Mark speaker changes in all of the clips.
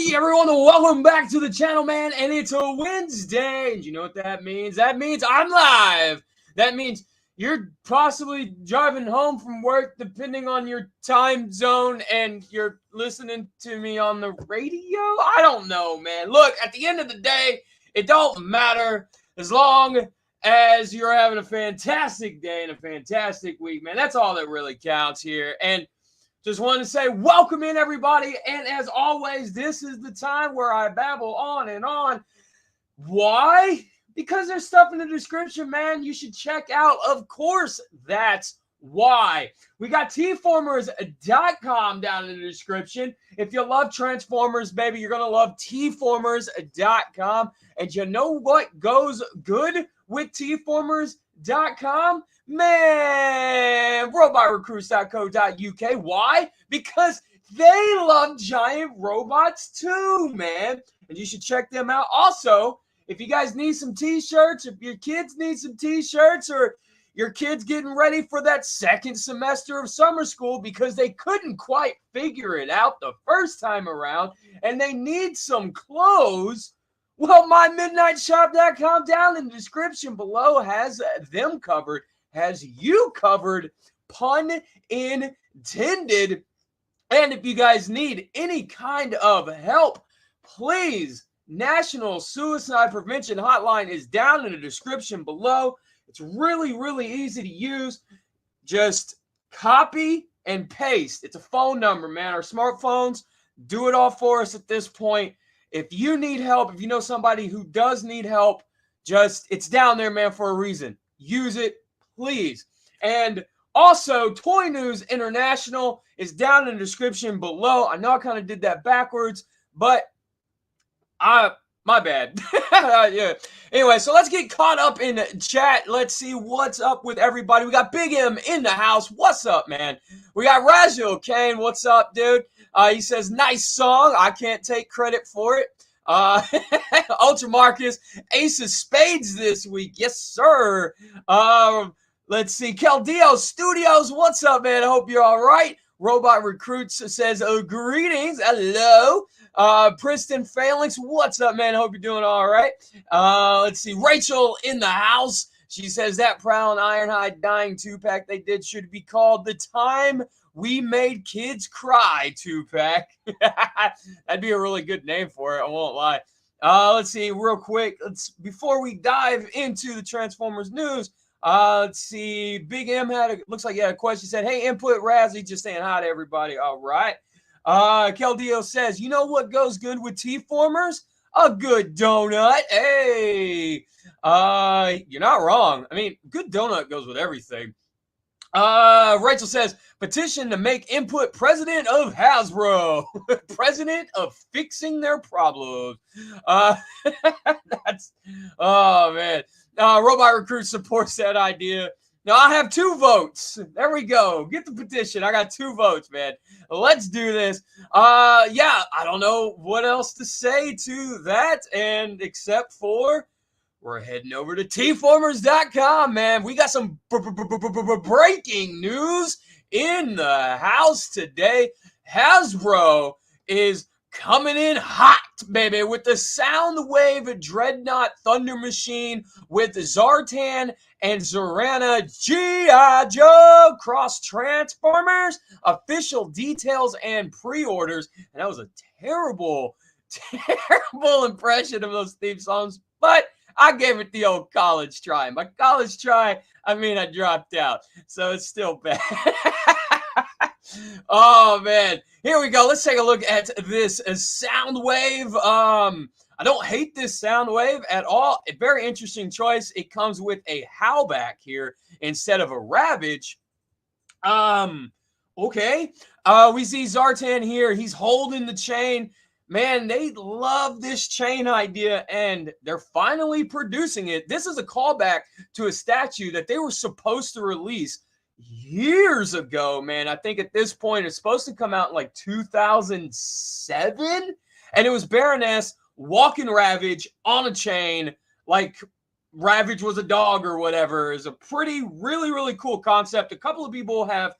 Speaker 1: Hey everyone, welcome back to the channel, man. And it's a Wednesday. And you know what that means? That means I'm live. That means you're possibly driving home from work, depending on your time zone, and you're listening to me on the radio. I don't know, man. Look, at the end of the day, it don't matter as long as you're having a fantastic day and a fantastic week, man. That's all that really counts here. And just wanted to say welcome in, everybody. And as always, this is the time where I babble on and on. Why? Because there's stuff in the description, man, you should check out. Of course, that's why. We got tformers.com down in the description. If you love Transformers, baby, you're going to love tformers.com. And you know what goes good with tformers.com? Man, robotrecruits.co.uk. Why? Because they love giant robots too, man. And you should check them out. Also, if you guys need some t-shirts, if your kids need some t-shirts, or your kids getting ready for that second semester of summer school because they couldn't quite figure it out the first time around and they need some clothes, well, mymidnightshop.com down in the description below has them covered. Has you covered, pun intended. And if you guys need any kind of help, please, National Suicide Prevention Hotline is down in the description below. It's really, really easy to use. Just copy and paste. It's a phone number, man. Our smartphones do it all for us at this point. If you need help, if you know somebody who does need help, it's down there, man, for a reason. Use it, please. And also, Toy News International is down in the description below. I know I kind of did that backwards, but my bad. Yeah. Anyway, so let's get caught up in chat. Let's see what's up with everybody. We got Big M in the house. What's up, man? We got Razio Kane. What's up, dude? He says, nice song. I can't take credit for it. Ultra Marcus, Ace of Spades this week. Yes, sir. Let's see. Keldeo Studios. What's up, man? I hope you're all right. Robot Recruits says, greetings. Hello. Preston Phalanx. What's up, man? I hope you're doing all right. Let's see. Rachel in the house. She says that Prowl and Ironhide dying 2-pack they did should be called The Time We Made Kids Cry 2-pack. That'd be a really good name for it. I won't lie. Let's see. Real quick. Before we dive into the Transformers news, let's see. Big M looks like he had a question. He said, hey, input Razzie, just saying hi to everybody. All right. Keldeo says, you know what goes good with T-formers? A good donut. Hey. You're not wrong. I mean, good donut goes with everything. Rachel says, petition to make input president of Hasbro. President of fixing their problems. Oh, man. Robot Recruit supports that idea. Now, I have 2 votes. There we go. Get the petition. I got 2 votes, man. Let's do this. Yeah, I don't know what else to say to that, and except for we're heading over to tformers.com, man. We got some breaking news in the house today. Hasbro is coming in hot, baby, with the Soundwave Dreadnought Thunder Machine with Zartan and Zorana G.I. Joe cross Transformers, official details and pre-orders. And that was a terrible, terrible impression of those theme songs, but I gave it the old college try. My college try, I mean, I dropped out, so it's still bad. Oh, man. Here we go. Let's take a look at this Soundwave. I don't hate this Soundwave at all. A very interesting choice. It comes with a Howlback here instead of a Ravage. Okay. We see Zartan here. He's holding the chain. Man, they love this chain idea, and they're finally producing it. This is a callback to a statue that they were supposed to release years ago, man. I think at this point it's supposed to come out in like 2007, and it was Baroness walking Ravage on a chain like Ravage was a dog or whatever. It's a really, really cool concept. A couple of people have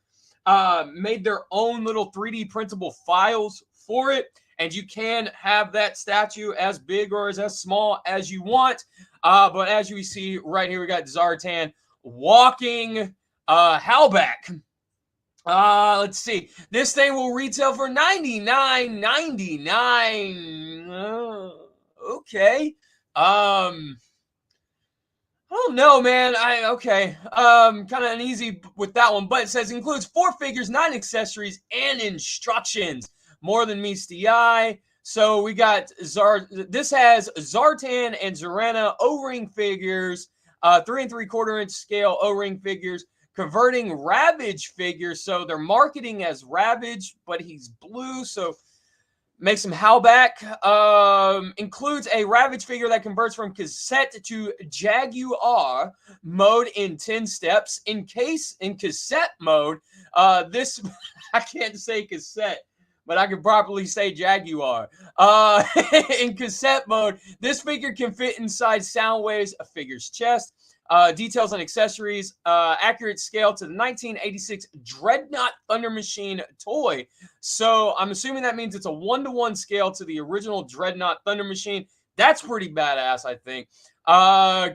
Speaker 1: made their own little 3D printable files for it, and you can have that statue as big or as small as you want. But as you see right here, we got Zartan walking Howlback. Let's see. This thing will retail for $99.99. Okay. I don't know, man. Okay. Kind of uneasy with that one, but it says includes 4 figures, 9 accessories, and instructions. More than meets the eye. So we got This has Zartan and Zorana O-ring figures, 3 3/4 inch scale O-ring figures, converting Ravage figures. So they're marketing as Ravage, but he's blue, so makes him Howlback. Includes a Ravage figure that converts from cassette to Jaguar mode in 10 steps. In cassette mode, this I can't say cassette, but I can properly say Jaguar. In cassette mode, this figure can fit inside Soundwave's figure's chest. Details and accessories, accurate scale to the 1986 Dreadnought Thunder Machine toy. So I'm assuming that means it's a 1-to-1 scale to the original Dreadnought Thunder Machine. That's pretty badass, I think.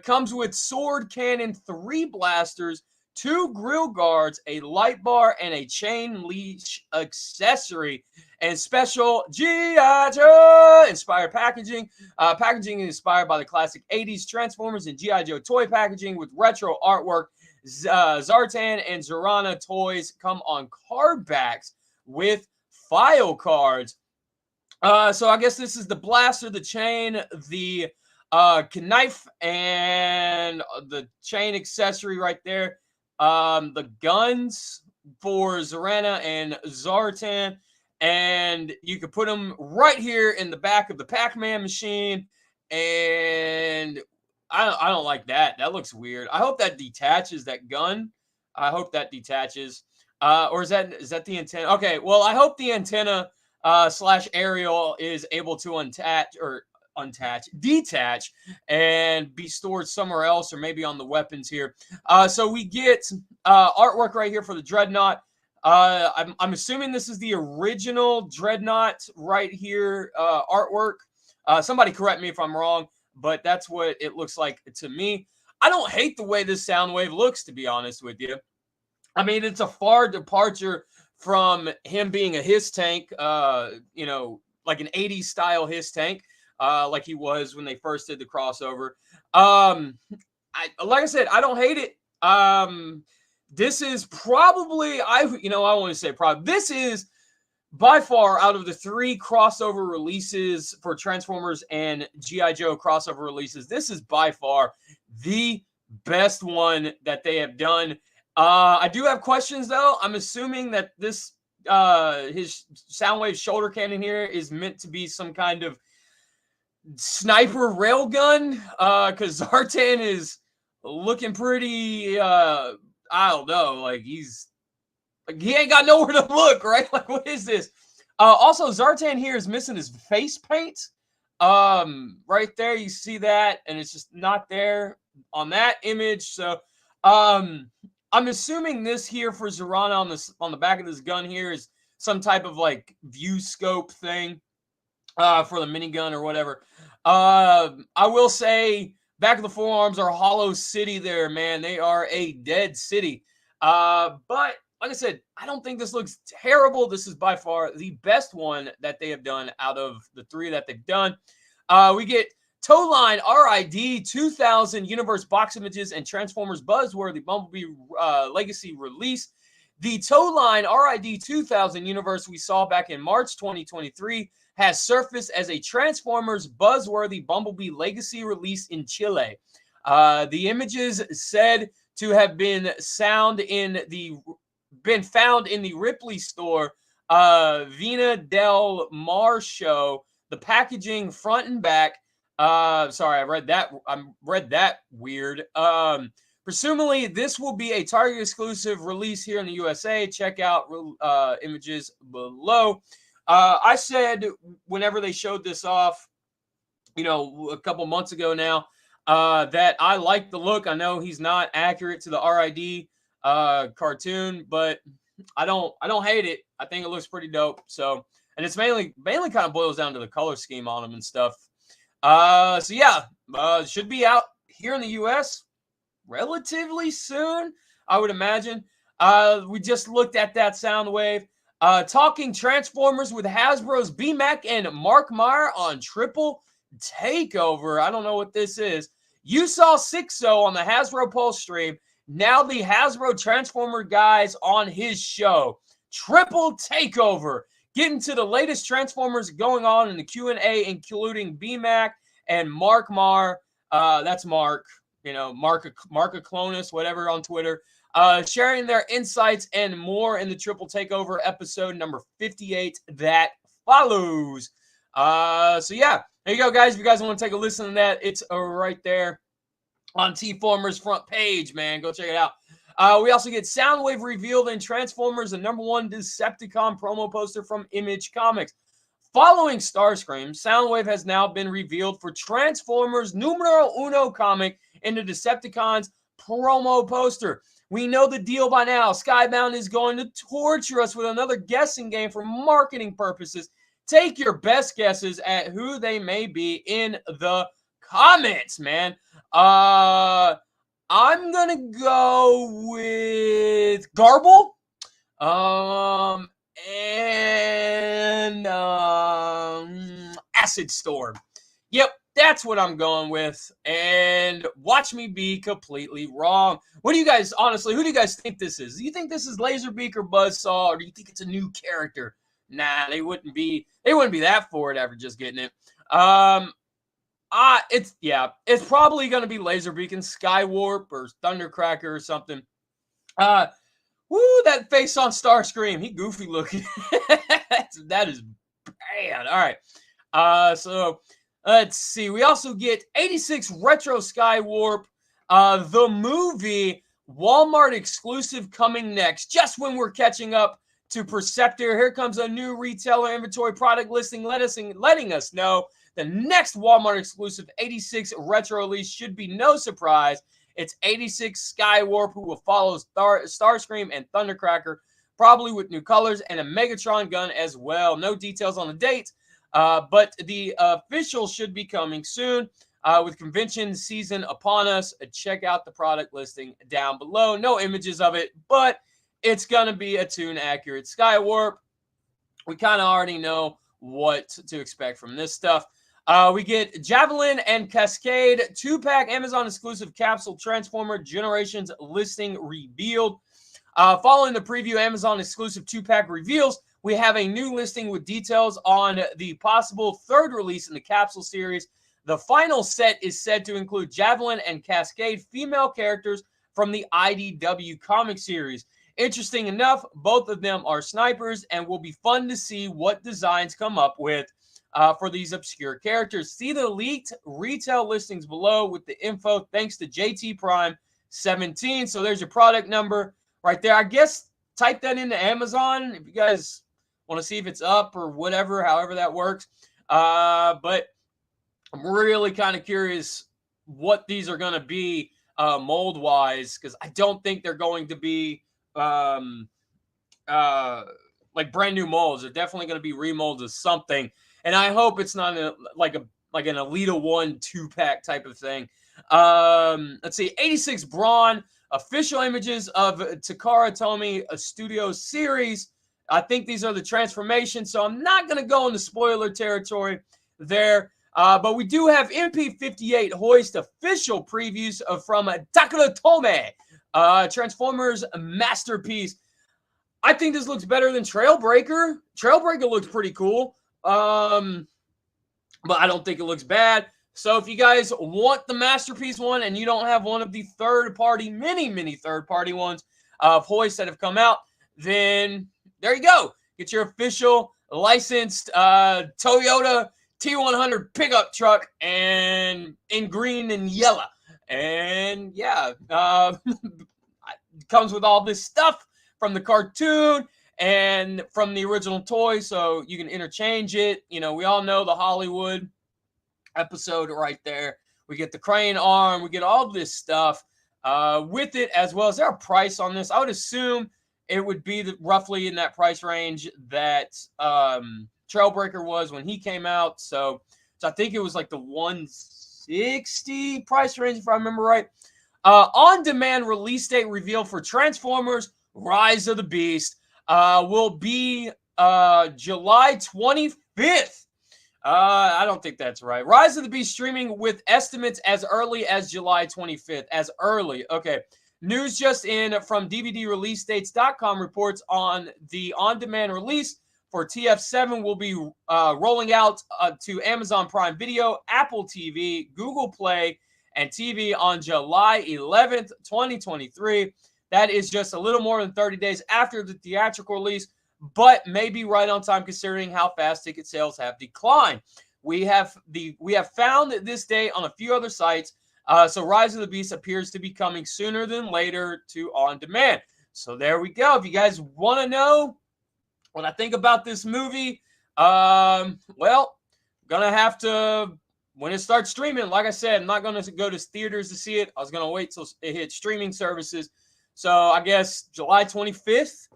Speaker 1: Comes with sword cannon, 3 blasters, 2 grill guards, a light bar, and a chain leash accessory. And special G.I. Joe inspired packaging. Packaging is inspired by the classic 80s Transformers and G.I. Joe toy packaging with retro artwork. Zartan and Zorana toys come on card backs with file cards. So I guess this is the blaster, the chain, the knife, and the chain accessory right there. The guns for Zorana and Zartan. And you can put them right here in the back of the Pac-Man machine. And I don't like that. That looks weird. I hope that detaches, that gun. I hope that detaches. Or is that the antenna? Okay, well, I hope the antenna slash aerial is able to detach and be stored somewhere else, or maybe on the weapons here. So we get artwork right here for the Dreadnought. I'm assuming this is the original Dreadnought right here artwork. Somebody correct me if I'm wrong, but that's what it looks like to me. I don't hate the way this Soundwave looks, to be honest with you. I mean, it's a far departure from him being a HISS tank, you know, like an 80s style HISS tank, like he was when they first did the crossover. Like I said, I don't hate it. This is probably, I want to say probably, this is by far, out of the 3 crossover releases for Transformers and G.I. Joe crossover releases, this is by far the best one that they have done. I do have questions, though. I'm assuming that this, his Soundwave shoulder cannon here is meant to be some kind of sniper railgun, because Zartan is looking pretty, I don't know, like he ain't got nowhere to look, right? Like, what is this? Also, Zartan here is missing his face paint. Right there, you see that, and it's just not there on that image. So, I'm assuming this here for Zorana on the back of this gun here is some type of like view scope thing, for the minigun or whatever. I will say, back of the forearms are Hollow City there, man. They are a dead city. But like I said, I don't think this looks terrible. This is by far the best one that they have done out of the 3 that they've done. We get Towline RID 2000 Universe box images and Transformers Buzzworthy Bumblebee Legacy release. The Towline RID 2000 Universe we saw back in March 2023 has surfaced as a Transformers Buzzworthy Bumblebee Legacy release in Chile. The images said to have been found in the Ripley store, Vina del Mar show. The packaging front and back. Sorry, I read that weird. Presumably, this will be a Target exclusive release here in the USA. Check out images below. I said whenever they showed this off, a couple months ago now, that I like the look. I know he's not accurate to the RID cartoon, but I don't hate it. I think it looks pretty dope. So and it's mainly kind of boils down to the color scheme on them and stuff. So yeah, should be out here in the U.S. relatively soon, I would imagine. We just looked at that Soundwave. Talking Transformers with Hasbro's BMAC and Mark Meyer on Triple Takeover. I don't know what this is. You saw Sixo on the Hasbro Pulse stream. Now the Hasbro Transformer guys on his show. Triple Takeover. Getting to the latest Transformers going on in the Q&A, including BMAC and Mark Meyer. That's Mark. Mark Clonus, whatever, on Twitter, sharing their insights and more in the Triple Takeover episode number 58 that follows. So yeah, there you go, guys. If you guys want to take a listen to that, it's right there on T-Former's front page, man. Go check it out. We also get Soundwave revealed in Transformers, the #1 Decepticon promo poster from Image Comics. Following Starscream, Soundwave has now been revealed for Transformers numero uno comic in the Decepticons promo poster. We know the deal by now. Skybound is going to torture us with another guessing game for marketing purposes. Take your best guesses at who they may be in the comments, man. I'm going to go with Garble. And Acid Storm. Yep, that's what I'm going with. And watch me be completely wrong. What do you guys, honestly, who do you guys think this is? Do you think this is Laserbeak or Buzzsaw, or do you think it's a new character? Nah, they wouldn't be that forward after just getting it. It's probably gonna be Laserbeak and Skywarp or Thundercracker or something. Woo, that face on Starscream. He goofy looking. That is bad. All right. So let's see. We also get 86 Retro Skywarp, the movie, Walmart exclusive, coming next. Just when we're catching up to Perceptor, here comes a new retailer inventory product listing letting us know the next Walmart exclusive 86 Retro release should be no surprise. It's 86 Skywarp, who will follow Starscream and Thundercracker, probably with new colors and a Megatron gun as well. No details on the date, but the official should be coming soon. With convention season upon us, check out the product listing down below. No images of it, but it's going to be a tune-accurate Skywarp. We kind of already know what to expect from this stuff. We get Javelin and Cascade 2-pack Amazon exclusive capsule Transformer Generations listing revealed. Following the preview Amazon exclusive 2-pack reveals, we have a new listing with details on the possible third release in the capsule series. The final set is said to include Javelin and Cascade female characters from the IDW comic series. Interesting enough, both of them are snipers, and will be fun to see what designs come up with for these obscure characters. See the leaked retail listings below with the info, thanks to JT Prime 17. So there's your product number right there. I guess type that into Amazon if you guys want to see if it's up or whatever, however that works. But I'm really kind of curious what these are going to be mold-wise, because I don't think they're going to be like brand new molds. They're definitely going to be remolds of something. And I hope it's not like an Elita 1 2-pack type of thing. Let's see. 86 Brawn. Official images of Takara Tomy, a studio series. I think these are the transformations, so I'm not going to go into spoiler territory there. But we do have MP58 Hoist official previews from Takara Tomy, Transformers Masterpiece. I think this looks better than Trailbreaker. Trailbreaker looks pretty cool. But I don't think it looks bad. So if you guys want the Masterpiece one and you don't have one of the third-party, many third-party ones of Hoist that have come out, then there you go. Get your official licensed Toyota T100 pickup truck, and in green and yellow. And yeah, it comes with all this stuff from the cartoon and from the original toy, so you can interchange it. You know, we all know the Hollywood episode right there. We get the crane arm, we get all this stuff with it as well. Is there a price on this? I would assume it would be roughly in that price range that Trailbreaker was when he came out. So I think it was like the 160 price range, if I remember right. On-demand release date reveal for Transformers Rise of the Beast will be July 25th. I don't think that's right. Rise of the Beast streaming with estimates as early as July 25th. As early. Okay. News just in from DVDReleaseDates.com reports on the on-demand release for TF7 will be rolling out to Amazon Prime Video, Apple TV, Google Play, and TV on July 11th, 2023. That is just a little more than 30 days after the theatrical release, but maybe right on time considering how fast ticket sales have declined. We have found this date on a few other sites. So Rise of the Beast appears to be coming sooner than later to on demand. So there we go. If you guys want to know what I think about this movie, well, gonna have to, when it starts streaming, like I said, I'm not gonna go to theaters to see it. I was gonna wait till it hits streaming services. So I guess July 25th.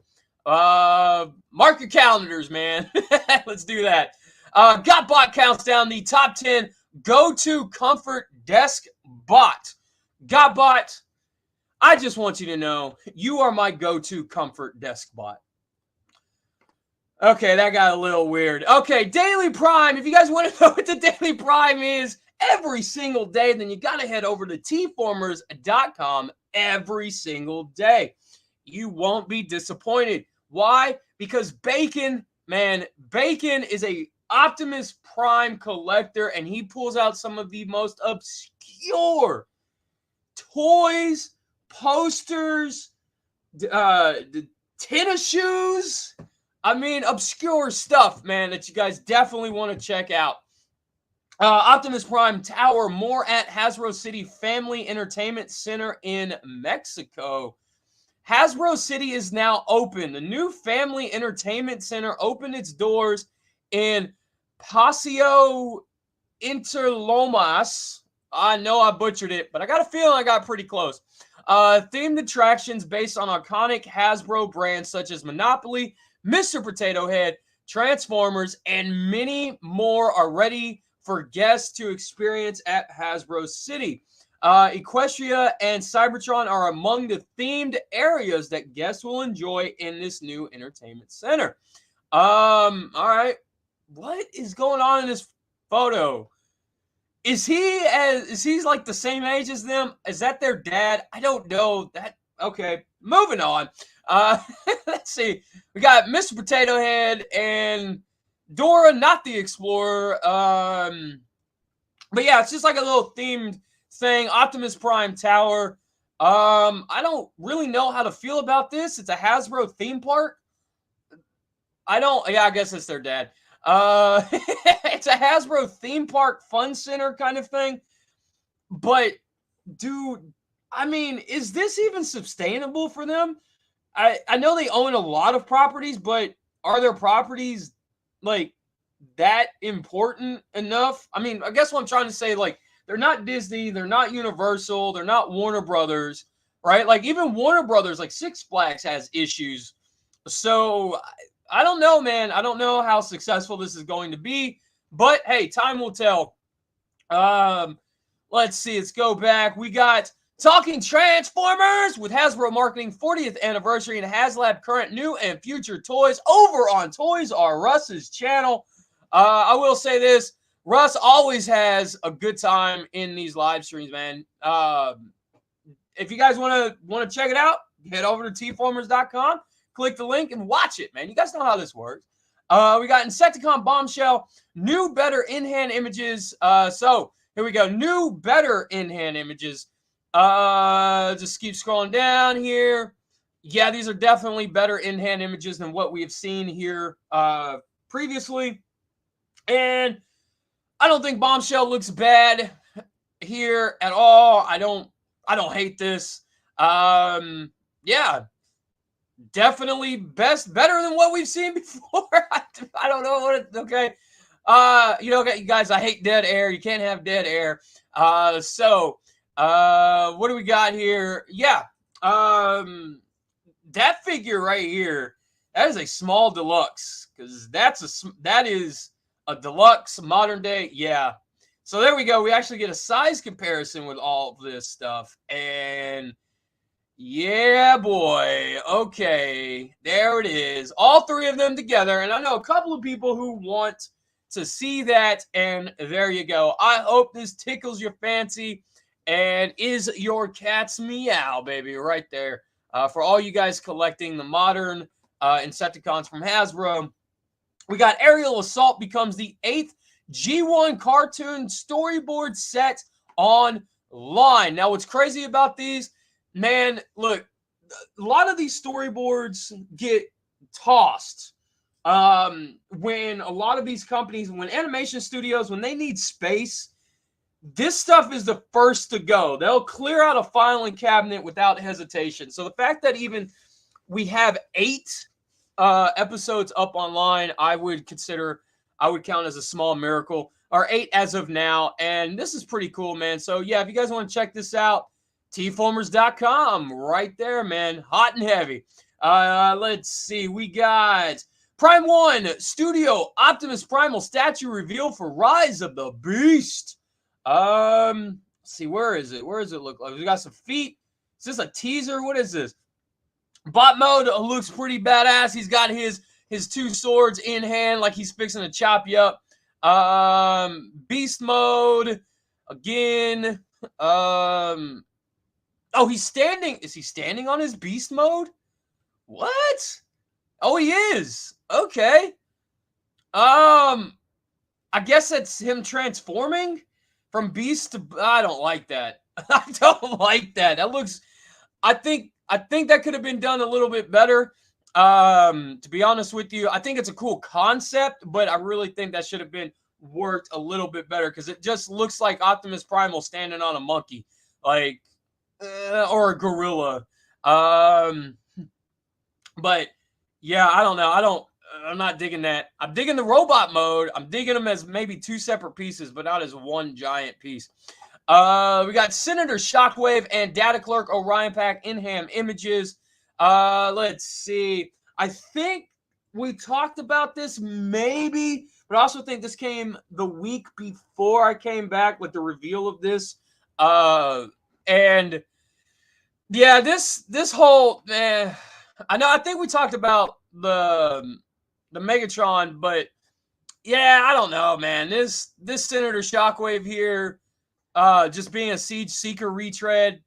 Speaker 1: Mark your calendars, man. Let's do that. GotBot counts down the top 10 go-to comfort desk bot. GotBot, I just want you to know you are my go-to comfort desk bot. Okay, that got a little weird. Okay, Daily Prime. If you guys want to know what the Daily Prime is every single day, then you got to head over to tformers.com every single day. You won't be disappointed. Why? Because Bacon, man, Bacon is a Optimus Prime collector, and he pulls out some of the most obscure toys, posters, tennis shoes. I mean, obscure stuff, man, that you guys definitely want to check out. Optimus Prime Tower, more at Hasbro City Family Entertainment Center in Mexico. Hasbro City is now open. The new Family Entertainment Center opened its doors in Paseo Interlomas. I know I butchered it, but I got a feeling I got pretty close. Themed attractions based on iconic Hasbro brands such as Monopoly, Mr. Potato Head, Transformers, and many more are ready for guests to experience at Hasbro City. Equestria and Cybertron are among the themed areas that guests will enjoy in this new entertainment center. All right. What is going on in this photo? Is he like the same age as them? Is that their dad? I don't know. Okay, moving on. Let's see. We got Mr. Potato Head and Dora, not the Explorer. But yeah, it's just like a little themed thing. Optimus Prime Tower. I don't really know how to feel about this. It's a Hasbro theme park. I guess it's their dad. It's a Hasbro theme park fun center kind of thing. But dude, I mean, is this even sustainable for them? I know they own a lot of properties, but are their properties like that important enough? I mean, I guess what I'm trying to say, like, they're not Disney, they're not Universal, they're not Warner Brothers, right? Like, even Warner Brothers, like Six Flags, has issues. So I don't know, man. I don't know how successful this is going to be, but hey, time will tell. Let's see. Let's go back. We got Talking Transformers with Hasbro marketing 40th anniversary and HasLab current, new, and future toys over on Toys R Us's channel. I will say this. Russ always has a good time in these live streams, man. If you guys want to check it out, head over to tformers.com. Click the link and watch it, man. You guys know how this works. We got Insecticon Bombshell, new, better in-hand images. So here we go. New, better in-hand images. Just keep scrolling down here. Yeah, these are definitely better in-hand images than what we have seen here previously. And I don't think Bombshell looks bad here at all. I don't hate this. Yeah. Definitely better than what we've seen before. I don't know what it, okay. You guys, I hate dead air. You can't have dead air. So what do we got here? Yeah. That figure right here, that is a small deluxe. because that is a deluxe modern day. Yeah. So there we go. We actually get a size comparison with all of this stuff. And yeah, boy. Okay. There it is. All three of them together. And I know a couple of people who want to see that. And there you go. I hope this tickles your fancy and is your cat's meow, baby, right there. For all you guys collecting the modern Insecticons from Hasbro, we got Aerial Assault becomes the 8th G1 cartoon storyboard set online. Now, what's crazy about these, man, look, a lot of these storyboards get tossed when a lot of these companies, when animation studios, when they need space, this stuff is the first to go. They'll clear out a filing cabinet without hesitation. So the fact that even we have 8 episodes up online, I would count as a small miracle, or 8 as of now. And this is pretty cool, man. So yeah, if you guys want to check this out, tformers.com right there, man. Hot and heavy. Let's see. We got Prime 1 Studio Optimus Primal statue reveal for Rise of the Beast. Let's see, where is it? Where does it look like? We got some feet. Is this a teaser? What is this? Bot mode looks pretty badass. He's got his 2 swords in hand, like he's fixing to chop you up. Beast mode again. Oh, he's standing. Is he standing on his beast mode? What? Oh, he is. Okay. I guess that's him transforming from beast to. I don't like that. I don't like that. That looks. I think that could have been done a little bit better. To be honest with you, I think it's a cool concept, but I really think that should have been worked a little bit better because it just looks like Optimus Primal standing on a monkey, like, or a gorilla. But yeah, I don't know. I'm not digging that. I'm digging the robot mode. I'm digging them as maybe 2 separate pieces, but not as one giant piece. We got Senator Shockwave and Data Clerk Orion Pack in-ham images. Let's see. I think we talked about this maybe, but I also think this came the week before I came back with the reveal of this. And yeah, this whole, I think we talked about the Megatron, but yeah, I don't know, man. This Senator Shockwave here, just being a Siege Seeker retread,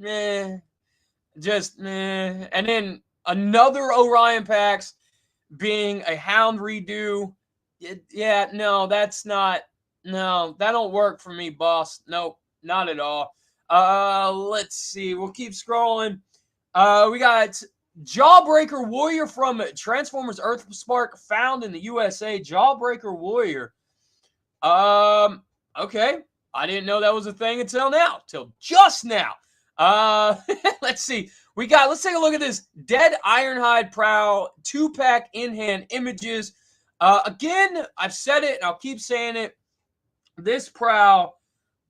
Speaker 1: and then another Orion Pax being a Hound redo. No, that don't work for me, boss. Nope, not at all. Let's see. We'll keep scrolling. We got Jawbreaker Warrior from Transformers Earthspark found in the USA. Jawbreaker Warrior. Okay. I didn't know that was a thing until just now. Let's see. Let's take a look at this Dead Ironhide Prowl 2-pack in-hand images. Again, I've said it and I'll keep saying it. This Prowl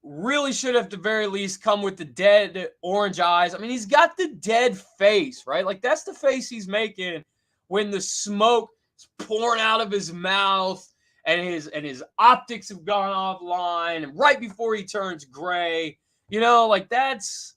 Speaker 1: really should have, at the very least, come with the dead orange eyes. I mean, he's got the dead face, right? Like, that's the face he's making when the smoke is pouring out of his mouth and his optics have gone offline and right before he turns gray. You know, like, that's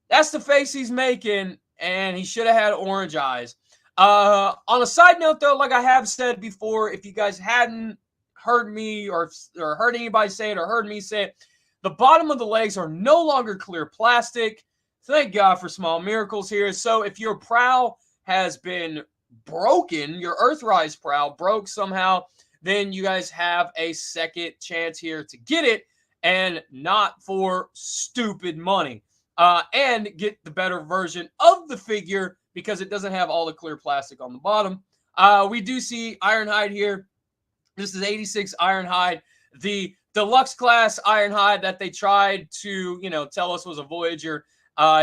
Speaker 1: the face he's making, and he should have had orange eyes. On a side note, though, like I have said before, if you guys hadn't heard me or heard anybody say it or heard me say it, the bottom of the legs are no longer clear plastic. Thank God for small miracles here. So if your prowl has been broken, your Earthrise prowl broke somehow, then you guys have a second chance here to get it, and not for stupid money. And get the better version of the figure because it doesn't have all the clear plastic on the bottom. We do see Ironhide here. This is 86 Ironhide, the deluxe class Ironhide that they tried to, tell us was a Voyager.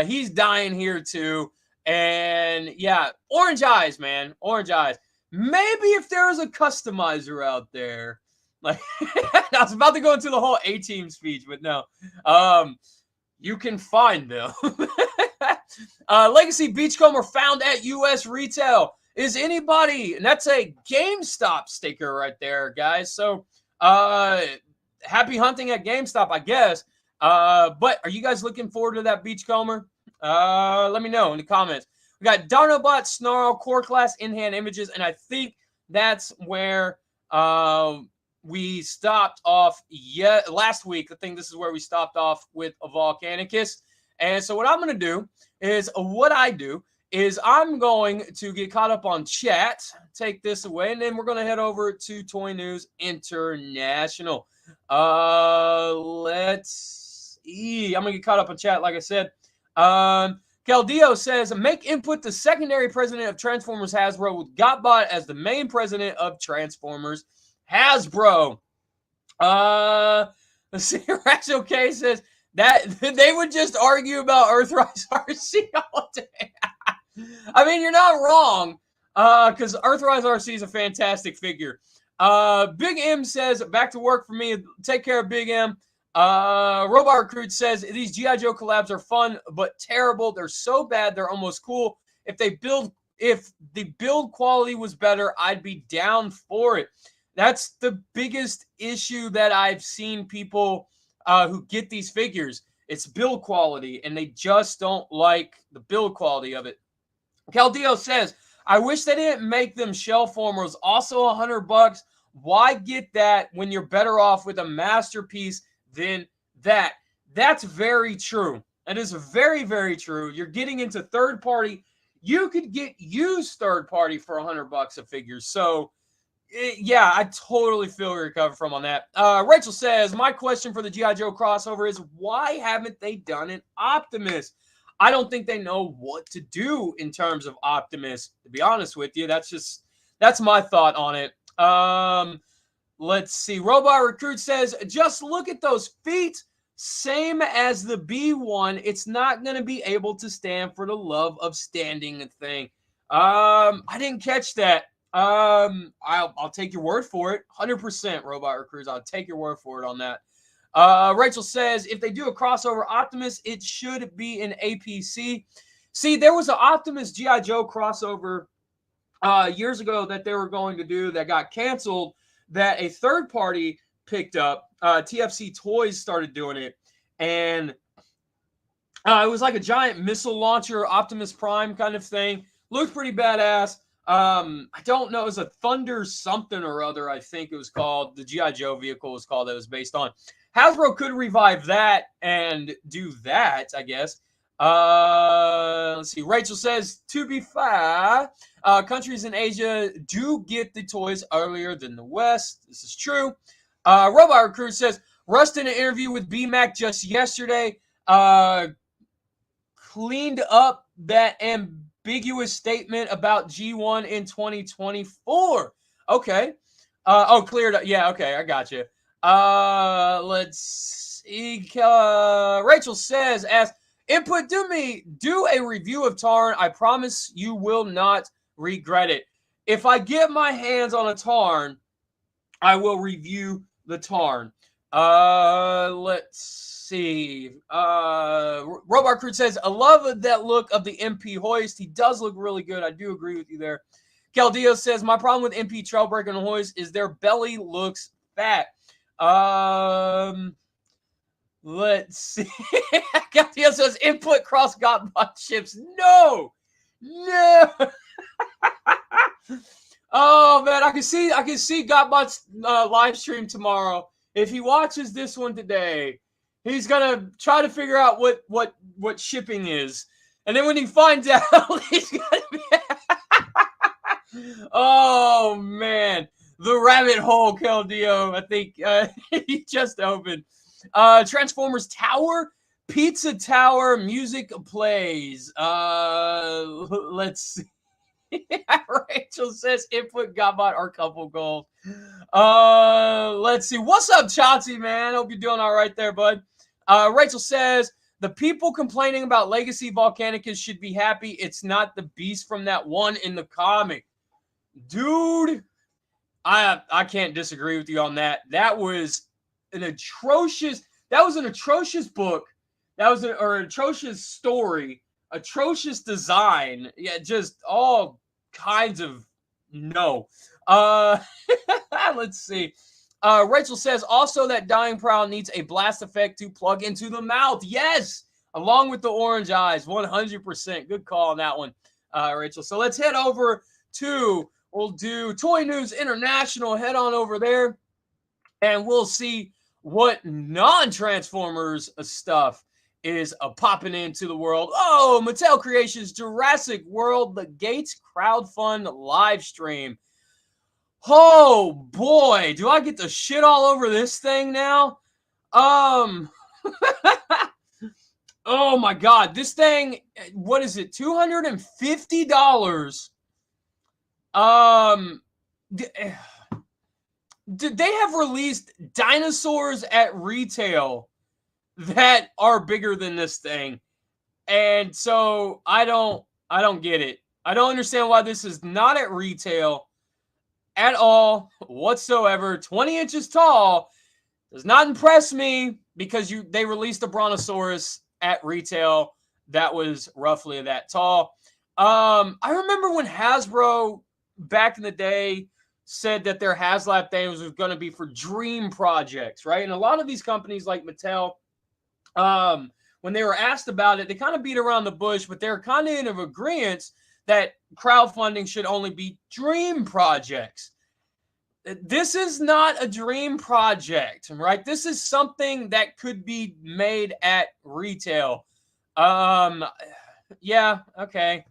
Speaker 1: He's dying here too. And yeah, orange eyes, man. Orange eyes. Maybe if there was a customizer out there. Like, I was about to go into the whole A-Team speech, but no. You can find them. Legacy Beachcomber found at U.S. retail. Is anybody, and that's a GameStop sticker right there, guys. So, happy hunting at GameStop, I guess. But are you guys looking forward to that Beachcomber? Let me know in the comments. We got Dinobot, Snarl, Core Class, in-hand images, and I think that's where we stopped off last week. I think this is where we stopped off with a Volcanicus. And so what I'm going to do is I'm going to get caught up on chat, take this away, and then we're going to head over to Toy News International. Let's see. I'm going to get caught up on chat, like I said. Caldeo says, make Input the secondary president of Transformers Hasbro with Gotbot as the main president of Transformers Hasbro. Let's see. Rachel K says that they would just argue about Earthrise RC all day. I mean, you're not wrong, because Earthrise RC is a fantastic figure. Big M says, back to work for me. Take care, Big M. Robot Recruit says, these G.I. Joe collabs are fun, but terrible. They're so bad, they're almost cool. If the build quality was better, I'd be down for it. That's the biggest issue that I've seen people who get these figures. It's build quality, and they just don't like the build quality of it. Caldeo says, I wish they didn't make them shell formers. Also $100. Why get that when you're better off with a masterpiece than that? That's very true. That is very, very true. You're getting into third party. You could get used third party for $100 a figure. So, yeah, I totally feel where you're coming from on that. Rachel says, my question for the G.I. Joe crossover is, why haven't they done an Optimus? I don't think they know what to do in terms of Optimus, to be honest with you. That's my thought on it. Let's see. Robot Recruit says, just look at those feet. Same as the B1. It's not going to be able to stand for the love of standing thing. I didn't catch that. I'll take your word for it. 100%, Robot Recruits. I'll take your word for it on that. Rachel says, if they do a crossover Optimus, it should be an APC. See, there was an Optimus G.I. Joe crossover years ago that they were going to do that got canceled, that a third party picked up. TFC Toys started doing it, and it was like a giant missile launcher, Optimus Prime kind of thing. Looked pretty badass. I don't know. It was a Thunder something or other, I think it was called. The G.I. Joe vehicle was called that it was based on. Hasbro could revive that and do that, I guess. Let's see. Rachel says, to be fair, countries in Asia do get the toys earlier than the West. This is true. Robot Recruit says, Rust in an interview with BMAC just yesterday cleaned up that ambiguous statement about G1 in 2024. Okay. Cleared up. Yeah, okay, I got you. Let's see. Rachel says, as Input, do a review of Tarn. I promise you will not regret it. If I get my hands on a Tarn, I will review the Tarn. Let's see. Robot Crew says, I love that look of the MP hoist. He does look really good. I do agree with you there. Caldeo says, my problem with MP Trailbreaker and hoist is their belly looks fat. Let's see. Caldeo says, Input cross Gotbot ships. No. Oh man, I can see Gotbot's live stream tomorrow. If he watches this one today, he's gonna try to figure out what shipping is, and then when he finds out, he's gonna be. Oh man, the rabbit hole, Caldeo. I think he just opened. Transformers Tower, Pizza Tower, music plays. Let's see. Rachel says Input Gotbot are couple goals. Let's see. What's up, Chauncey, man? Hope you're doing all right there, bud. Rachel says the people complaining about Legacy Volcanicus should be happy it's not the beast from that one in the comic. Dude, I can't disagree with you on that. That was an atrocious book. That was an atrocious story, atrocious design. Yeah, just all kinds of no. Let's see. Rachel says also that Dying Prowl needs a blast effect to plug into the mouth. Yes, along with the orange eyes, 100%. Good call on that one, Rachel. So let's head over to, we'll do Toy News International. Head on over there, and we'll see what non-Transformers stuff is popping into the world. Oh, Mattel Creations Jurassic World, the Gates crowdfund live stream. Oh boy, do I get to shit all over this thing now? Oh my god, this thing, what is it? $250. They have released dinosaurs at retail that are bigger than this thing. And so I don't get it. I don't understand why this is not at retail at all whatsoever. 20 inches tall does not impress me because they released a Brontosaurus at retail that was roughly that tall. I remember when Hasbro back in the day said that their HasLab things was going to be for dream projects, right? And a lot of these companies like Mattel, when they were asked about it, they kind of beat around the bush, but they're kind of in agreement that crowdfunding should only be dream projects. This is not a dream project, right? This is something that could be made at retail. Yeah, okay.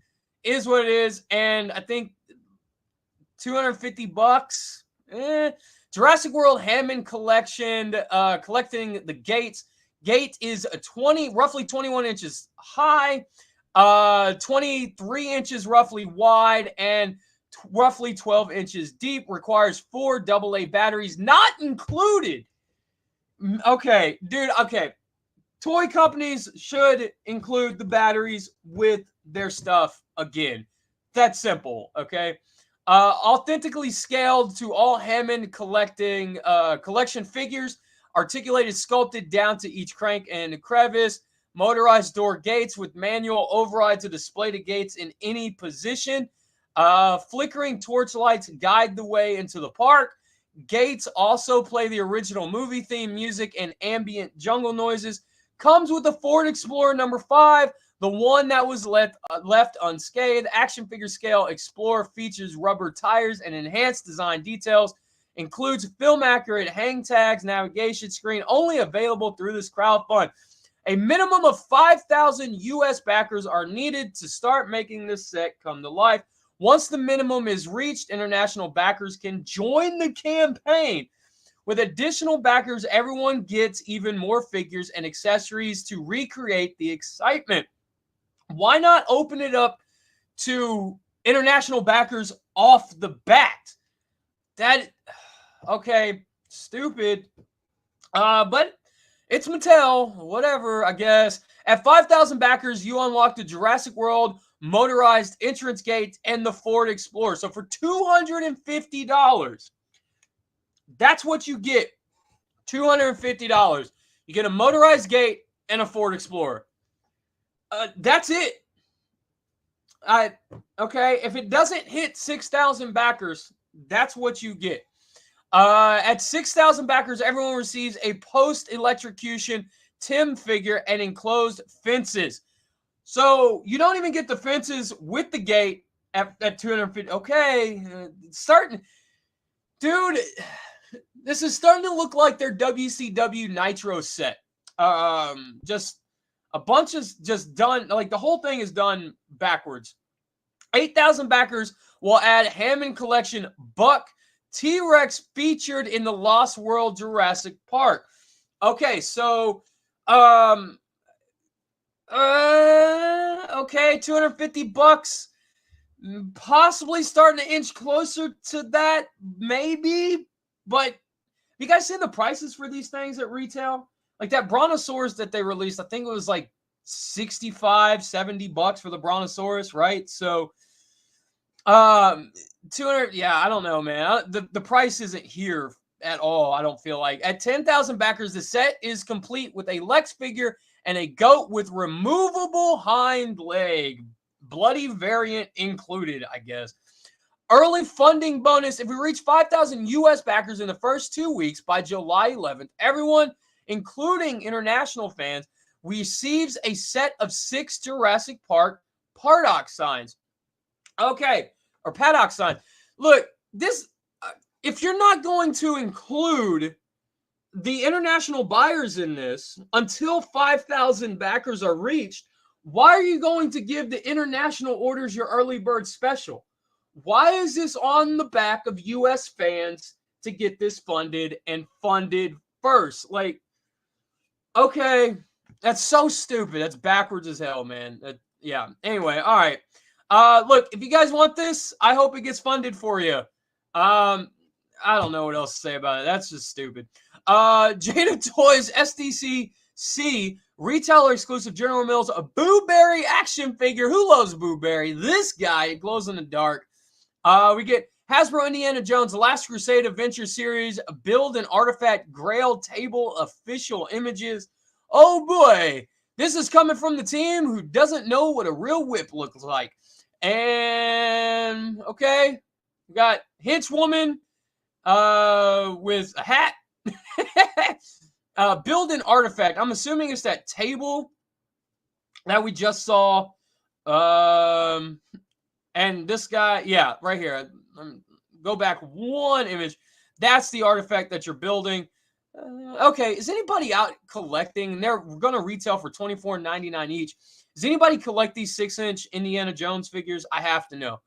Speaker 1: Is what it is. And I think $250. Jurassic World Hammond Collection, collecting the Gates. Gate is roughly 21 inches high, 23 inches roughly wide, and roughly 12 inches deep. Requires 4 AA batteries, not included. Okay, dude, okay. Toy companies should include the batteries with their stuff again. That's simple, okay? Authentically scaled to all Hammond collection figures, articulated, sculpted down to each crank and crevice, motorized door gates with manual override to display the gates in any position, flickering torch lights guide the way into the park. Gates also play the original movie theme music and ambient jungle noises. Comes with a Ford Explorer number 5, the one that was left unscathed. Action figure scale Explorer features rubber tires and enhanced design details. Includes film accurate hang tags, navigation screen, only available through this crowdfund. A minimum of 5,000 US backers are needed to start making this set come to life. Once the minimum is reached, international backers can join the campaign. With additional backers, everyone gets even more figures and accessories to recreate the excitement. Why not open it up to international backers off the bat? Okay, stupid. But it's Mattel, whatever, I guess. At 5,000 backers, you unlock the Jurassic World motorized entrance gate and the Ford Explorer. So for $250, that's what you get. $250. You get a motorized gate and a Ford Explorer. That's it. Okay, if it doesn't hit 6,000 backers, that's what you get. At 6,000 backers, everyone receives a post-electrocution Tim figure and enclosed fences. So you don't even get the fences with the gate at 250. Okay, starting, dude. This is starting to look like their WCW Nitro set. Just a bunch of just done, like the whole thing is done backwards. 8,000 backers will add Hammond Collection Buck T-Rex featured in the Lost World Jurassic Park. Okay, so okay, $250, possibly starting to inch closer to that, maybe. But you guys see the prices for these things at retail? Like that Brontosaurus that they released, I think it was like $65, $70 for the Brontosaurus, right? So 200, yeah, I don't know, man. The price isn't here at all, I don't feel like. At 10,000 backers, the set is complete with a Lex figure and a goat with removable hind leg. Bloody variant included, I guess. Early funding bonus. If we reach 5,000 U.S. backers in the first 2 weeks by July 11th, everyone, including international fans, receives a set of 6 Jurassic Park Pardock signs. Okay, or paddock signs. Look, this, if you're not going to include the international buyers in this until 5,000 backers are reached, why are you going to give the international orders your early bird special? Why is this on the back of U.S. fans to get this funded and funded first? Like, okay, that's so stupid. That's backwards as hell, man. Yeah. Anyway, all right. Look, if you guys want this, I hope it gets funded for you. I don't know what else to say about it. That's just stupid. Jada Toys SDCC retailer exclusive General Mills a Boo Berry action figure. Who loves Boo Berry? This guy. It glows in the dark. We get Hasbro Indiana Jones The Last Crusade Adventure Series Build an Artifact Grail Table official images. Oh boy, this is coming from the team who doesn't know what a real whip looks like. And okay, we got Henchwoman with a hat. Build an Artifact. I'm assuming it's that table that we just saw. And this guy, yeah, right here. Go back one image. That's the artifact that you're building. Okay, is anybody out collecting? They're going to retail for $24.99 each. Does anybody collect these 6-inch Indiana Jones figures? I have to know.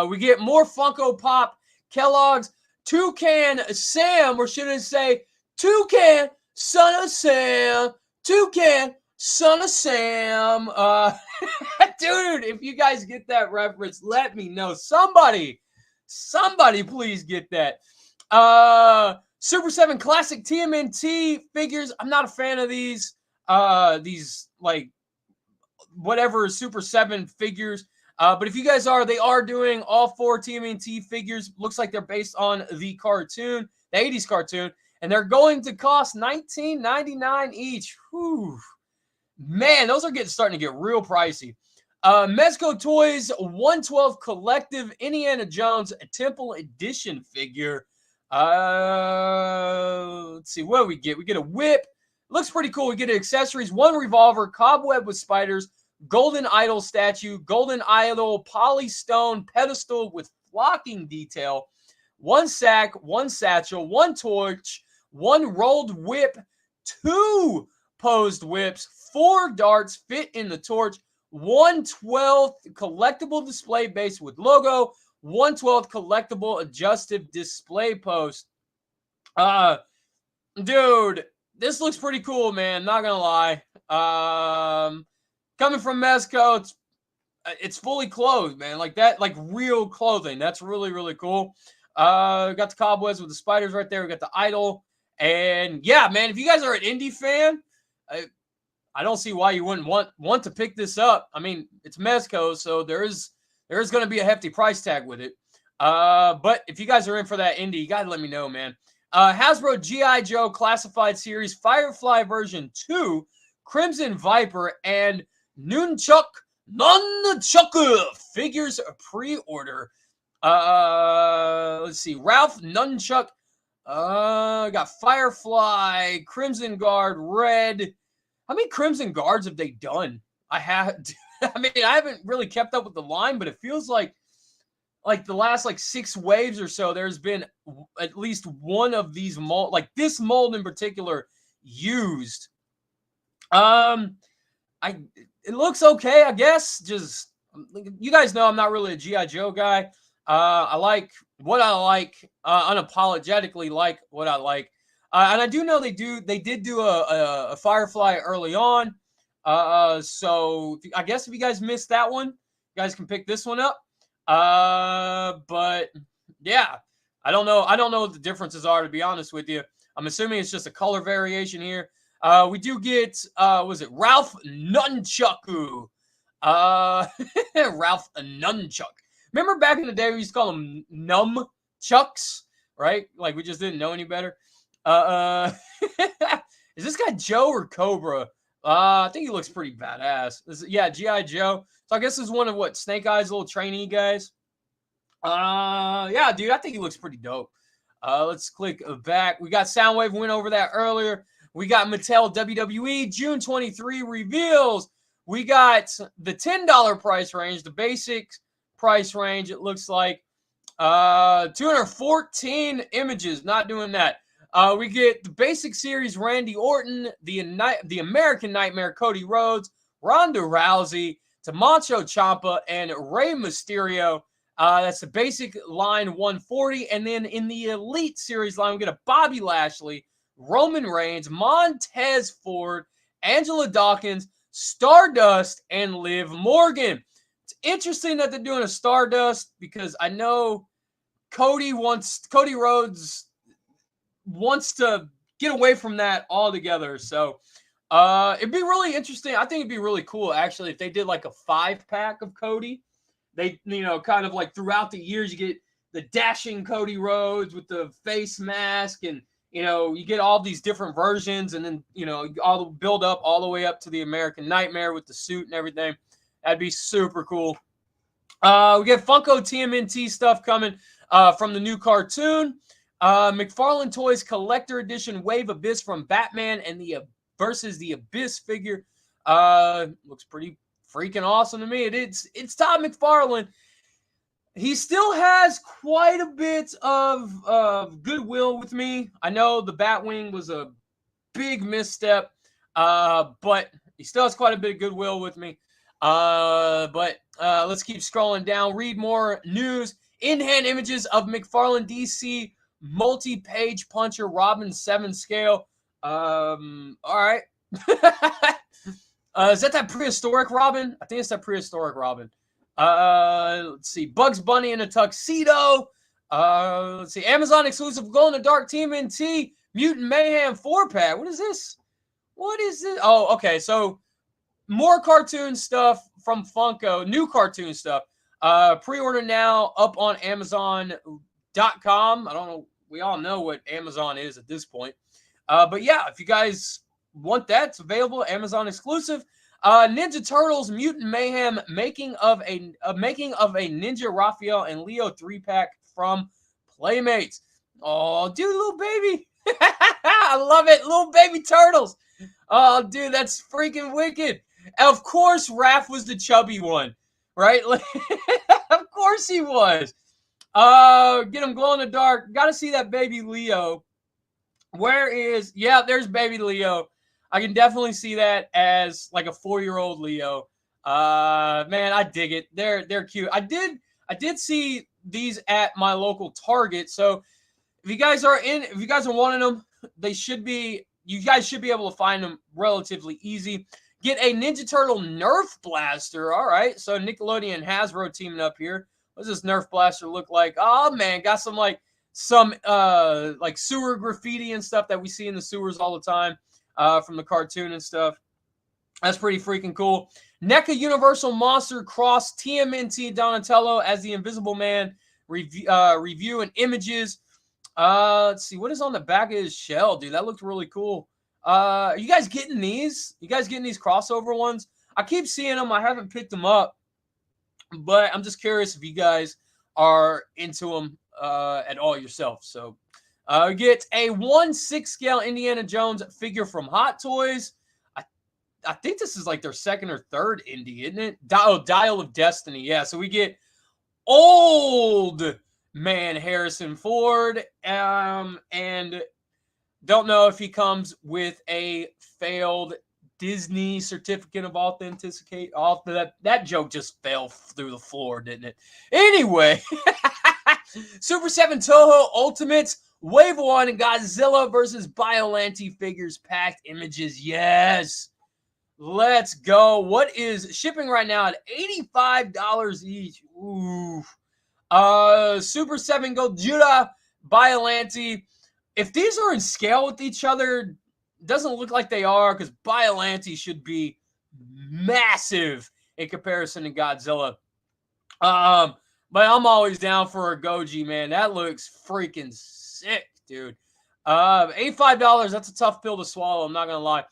Speaker 1: We get more Funko Pop Kellogg's Toucan Sam, or should I say Toucan Son of Sam? Toucan Son of Sam. Dude, if you guys get that reference, let me know. Somebody please get that. Super 7 Classic TMNT figures. I'm not a fan of these like whatever Super 7 figures. But if you guys are, they are doing all 4 TMNT figures. Looks like they're based on the cartoon, the 80s cartoon, and they're going to cost $19.99 each. Whew. Man, those are starting to get real pricey. Mezco Toys 112 Collective Indiana Jones Temple Edition figure. Let's see, what do we get? We get a whip. Looks pretty cool. We get accessories, 1 revolver, cobweb with spiders, golden idol statue, golden idol polystone pedestal with flocking detail, 1 sack, 1 satchel, 1 torch, 1 rolled whip, 2 posed whips, 4 darts fit in the torch, 1/12 collectible display base with logo, 1/12 collectible adjustive display post. Dude, this looks pretty cool, man. Not gonna lie. Coming from Mezco, it's fully clothed, man. Like that, like real clothing. That's really, really cool. Got the cobwebs with the spiders right there. We got the idol. And yeah, man, if you guys are an indie fan, I don't see why you wouldn't want to pick this up. I mean, it's Mezco, so there is going to be a hefty price tag with it. But if you guys are in for that indie, you got to let me know, man. Hasbro G.I. Joe Classified Series Firefly version 2, Crimson Viper, and Nunchuck figures pre-order. Let's see. Ralph Nunchuck. Got Firefly, Crimson Guard, Red. How many Crimson Guards have they done? I haven't really kept up with the line, but it feels like the last 6 waves or so, there's been at least one of these mold, like this mold in particular, used. It looks okay, I guess. Just, you guys know I'm not really a G.I. Joe guy. I like what I like, unapologetically like what I like. And I do know they did do a Firefly early on. So I guess if you guys missed that one, you guys can pick this one up. But yeah, I don't know what the differences are, to be honest with you. I'm assuming it's just a color variation here. We do get, was it Ralph Nunchuck? Ralph Nunchuck. Remember back in the day we used to call them Numchucks, right? Like we just didn't know any better. Is this guy Joe or Cobra? I think he looks pretty badass. Yeah, G.I. Joe. So I guess this is one of Snake Eye's little trainee guys. Yeah, dude, I think he looks pretty dope. Let's click back. We got Soundwave went over that earlier. We got Mattel WWE June 23 reveals. We got the $10 price range, the basic price range. It looks like 214 images. Not doing that. We get the basic series Randy Orton, the American Nightmare Cody Rhodes, Ronda Rousey, Tommaso Ciampa, and Rey Mysterio. That's the basic line 140. And then in the Elite Series line, we get a Bobby Lashley, Roman Reigns, Montez Ford, Angela Dawkins, Stardust, and Liv Morgan. It's interesting that they're doing a Stardust because I know Cody Rhodes wants to get away from that altogether. So it'd be really interesting. I think it'd be really cool actually if they did like a 5-pack of Cody. They, kind of like throughout the years, you get the dashing Cody Rhodes with the face mask, and you get all these different versions, and then all the build up all the way up to the American Nightmare with the suit and everything. That'd be super cool. We get Funko TMNT stuff coming from the new cartoon. McFarlane Toys Collector Edition Wave Abyss from Batman and versus the Abyss figure. Looks pretty freaking awesome to me. It's Todd McFarlane. He still has quite a bit of goodwill with me. I know the Batwing was a big misstep, but he still has quite a bit of goodwill with me. But let's keep scrolling down. Read more news. In-hand images of McFarlane DC multi-page puncher Robin 7 scale. All right. Is that prehistoric Robin? I think it's that prehistoric Robin. Let's see. Bugs Bunny in a tuxedo. Let's see. Amazon exclusive Glow in the Dark TMNT Mutant Mayhem 4-pack. What is this? What is this? Oh, okay. So more cartoon stuff from Funko. New cartoon stuff. Pre-order now up on Amazon.com. I don't know. We all know what Amazon is at this point. But yeah, if you guys want that, it's available. Amazon exclusive. Ninja Turtles Mutant Mayhem making of a Ninja Raphael and Leo 3-pack from Playmates. Oh, dude, little baby. I love it. Little baby turtles. Oh, dude, that's freaking wicked. Of course, Raph was the chubby one, right? Of course he was. Get him glow in the dark. Got to see that baby Leo. There's baby Leo. I can definitely see that as like a 4-year-old Leo. Man, I dig it. They're cute. I did see these at my local Target. So if you guys are wanting them, you guys should be able to find them relatively easy. Get a Ninja Turtle Nerf Blaster. All right. So Nickelodeon and Hasbro teaming up here. What does this Nerf Blaster look like? Oh man, got some sewer graffiti and stuff that we see in the sewers all the time. From the cartoon and stuff. That's pretty freaking cool. NECA Universal Monster Cross TMNT Donatello as the Invisible Man review and images. Let's see. What is on the back of his shell, dude? That looked really cool. Are you guys getting these? You guys getting these crossover ones? I keep seeing them. I haven't picked them up. But I'm just curious if you guys are into them at all yourself. So get a 1/6 scale Indiana Jones figure from Hot Toys. I think this is like their second or third indie, isn't it? Dial of Destiny. Yeah, so we get old man Harrison Ford. And don't know if he comes with a failed Disney certificate of authenticity. That joke just fell through the floor, didn't it? Anyway, Super 7 Toho Ultimates Wave 1 and Godzilla versus Biollante figures packed images. Yes. Let's go. What is shipping right now at $85 each? Ooh. Super 7 Gojira Biollante. If these are in scale with each other, doesn't look like they are because Biollante should be massive in comparison to Godzilla. But I'm always down for a Goji, man. That looks freaking sick, dude. $85, that's a tough pill to swallow, I'm not going to lie.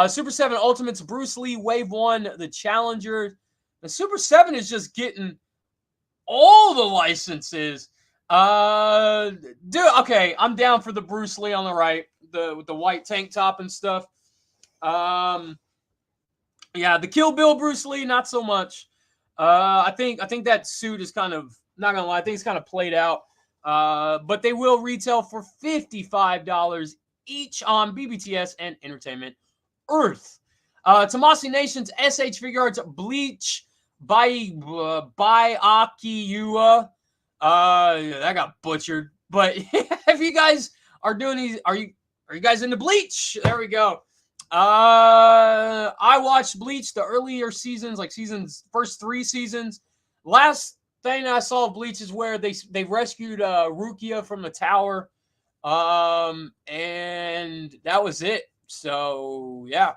Speaker 1: Super 7 Ultimates Bruce Lee Wave 1, the Challenger. The Super 7 is just getting all the licenses. Dude, okay, I'm down for the Bruce Lee on the right, with the white tank top and stuff. Yeah, the Kill Bill Bruce Lee, not so much. I think that suit is kind of, not gonna lie, I think it's kind of played out. But they will retail for $55 each on BBTS and Entertainment Earth. Tomasi Nation's SH Figure Arts Bleach by Akiua. That got butchered. But if you guys are doing these, are you guys into Bleach? There we go. I watched Bleach the earlier seasons, like first 3 seasons. Last thing I saw of Bleach is where they rescued Rukia from the tower. And that was it. So yeah.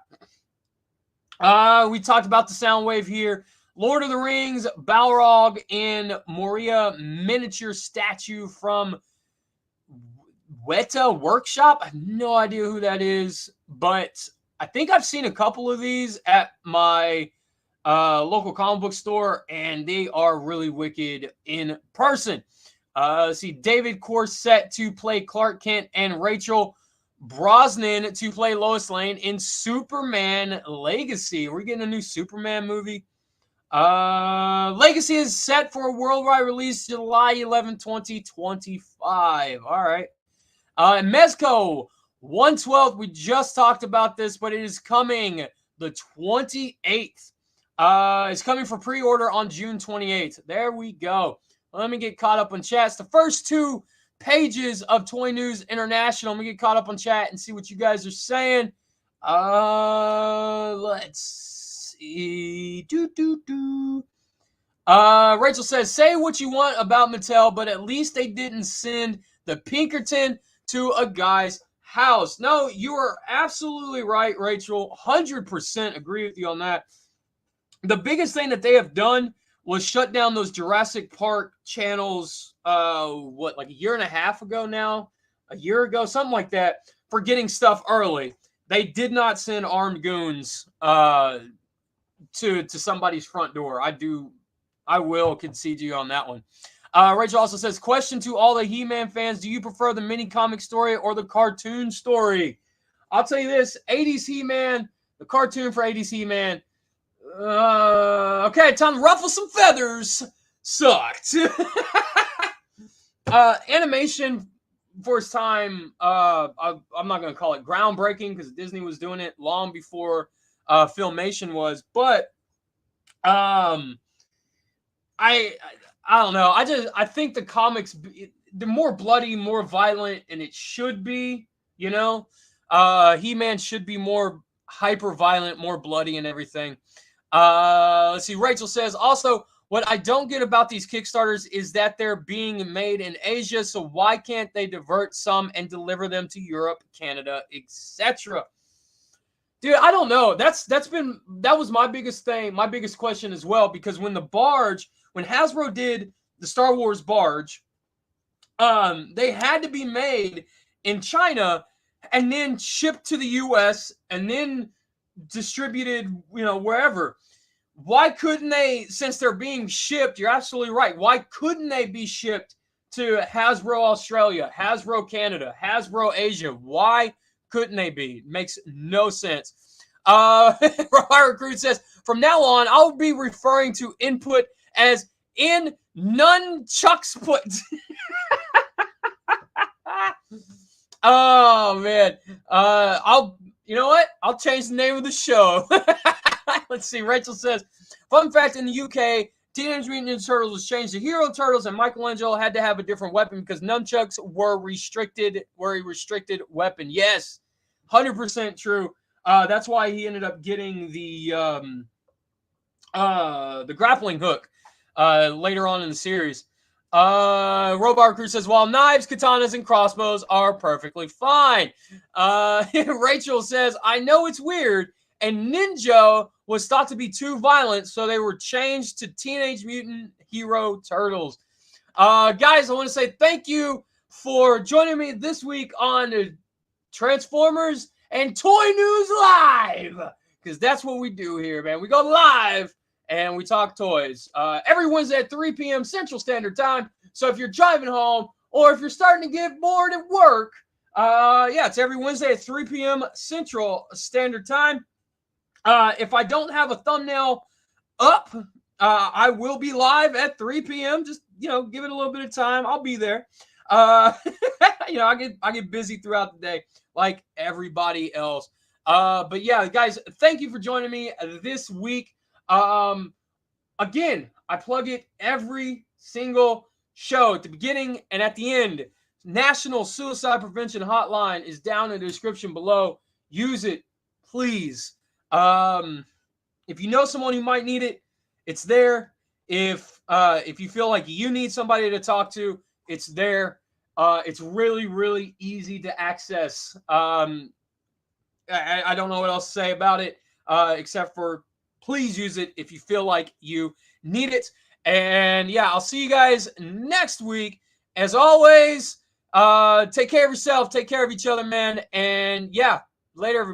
Speaker 1: We talked about the sound wave here. Lord of the Rings, Balrog and Moria miniature statue from Weta Workshop. I have no idea who that is, but I think I've seen a couple of these at my local comic book store, and they are really wicked in person. Let's see, David Corset to play Clark Kent and Rachel Brosnan to play Lois Lane in Superman Legacy. We're getting a new Superman movie. Legacy is set for a worldwide release July 11, 2025. All right. Mezco 112th. We just talked about this, but it is coming the 28th. It's coming for pre-order on June 28th. There we go. Let me get caught up on chats. The first 2 pages of Toy News International. Let me get caught up on chat and see what you guys are saying. Let's see. Rachel says, say what you want about Mattel, but at least they didn't send the Pinkerton to a guy's house. No, you are absolutely right, Rachel. 100% agree with you on that. The biggest thing that they have done was shut down those Jurassic Park channels, like a year and a half ago now? A year ago? Something like that, for getting stuff early. They did not send armed goons to somebody's front door. I will concede you on that one. Rachel also says, question to all the He-Man fans, do you prefer the mini comic story or the cartoon story? I'll tell you this, 80s He-Man, the cartoon for 80s He-Man, okay, time to ruffle some feathers. Sucked. Animation for its time, I'm not going to call it groundbreaking because Disney was doing it long before Filmation was, but I don't know. I think the comics, they're more bloody, more violent, and it should be, you know. He-Man should be more hyper violent, more bloody and everything. Let's see. Rachel says, also, what I don't get about these Kickstarters is that they're being made in Asia, so why can't they divert some and deliver them to Europe, Canada, etc.? Dude, I don't know. That was my biggest thing, my biggest question as well, because when Hasbro did the Star Wars barge, they had to be made in China and then shipped to the US and then distributed, wherever. Why couldn't they, since they're being shipped, you're absolutely right, why couldn't they be shipped to Hasbro Australia, Hasbro Canada, Hasbro Asia? Why couldn't they be? It makes no sense. Recruit says, from now on, I'll be referring to input as in nunchucks put. Oh, man. You know what? I'll change the name of the show. Let's see. Rachel says, fun fact, in the UK, Teenage Mutant Ninja Turtles was changed to Hero Turtles, and Michelangelo had to have a different weapon because nunchucks were a restricted weapon. Yes, 100% true. That's why he ended up getting the grappling hook later on in the series. Robot Crew says, while knives, katanas, and crossbows are perfectly fine. Rachel says, I know it's weird, and Ninja was thought to be too violent, so they were changed to Teenage Mutant Hero Turtles. Guys, I want to say thank you for joining me this week on Transformers and Toy News Live, because that's what we do here, man. We go live and we talk toys. Every Wednesday at 3 p.m. Central Standard Time. So if you're driving home or if you're starting to get bored at work, yeah, it's every Wednesday at 3 p.m. Central Standard Time. If I don't have a thumbnail up, I will be live at 3 p.m. Just, give it a little bit of time. I'll be there. I get busy throughout the day like everybody else. But yeah, guys, thank you for joining me this week. Again, I plug it every single show at the beginning and at the end. National Suicide Prevention Hotline is down in the description below. Use it, please. If you know someone who might need it, it's there. If you feel like you need somebody to talk to, it's there. It's really, really easy to access. I don't know what else to say about it, except for please use it if you feel like you need it. And yeah, I'll see you guys next week. As always, take care of yourself, take care of each other, man. And yeah, later, everybody.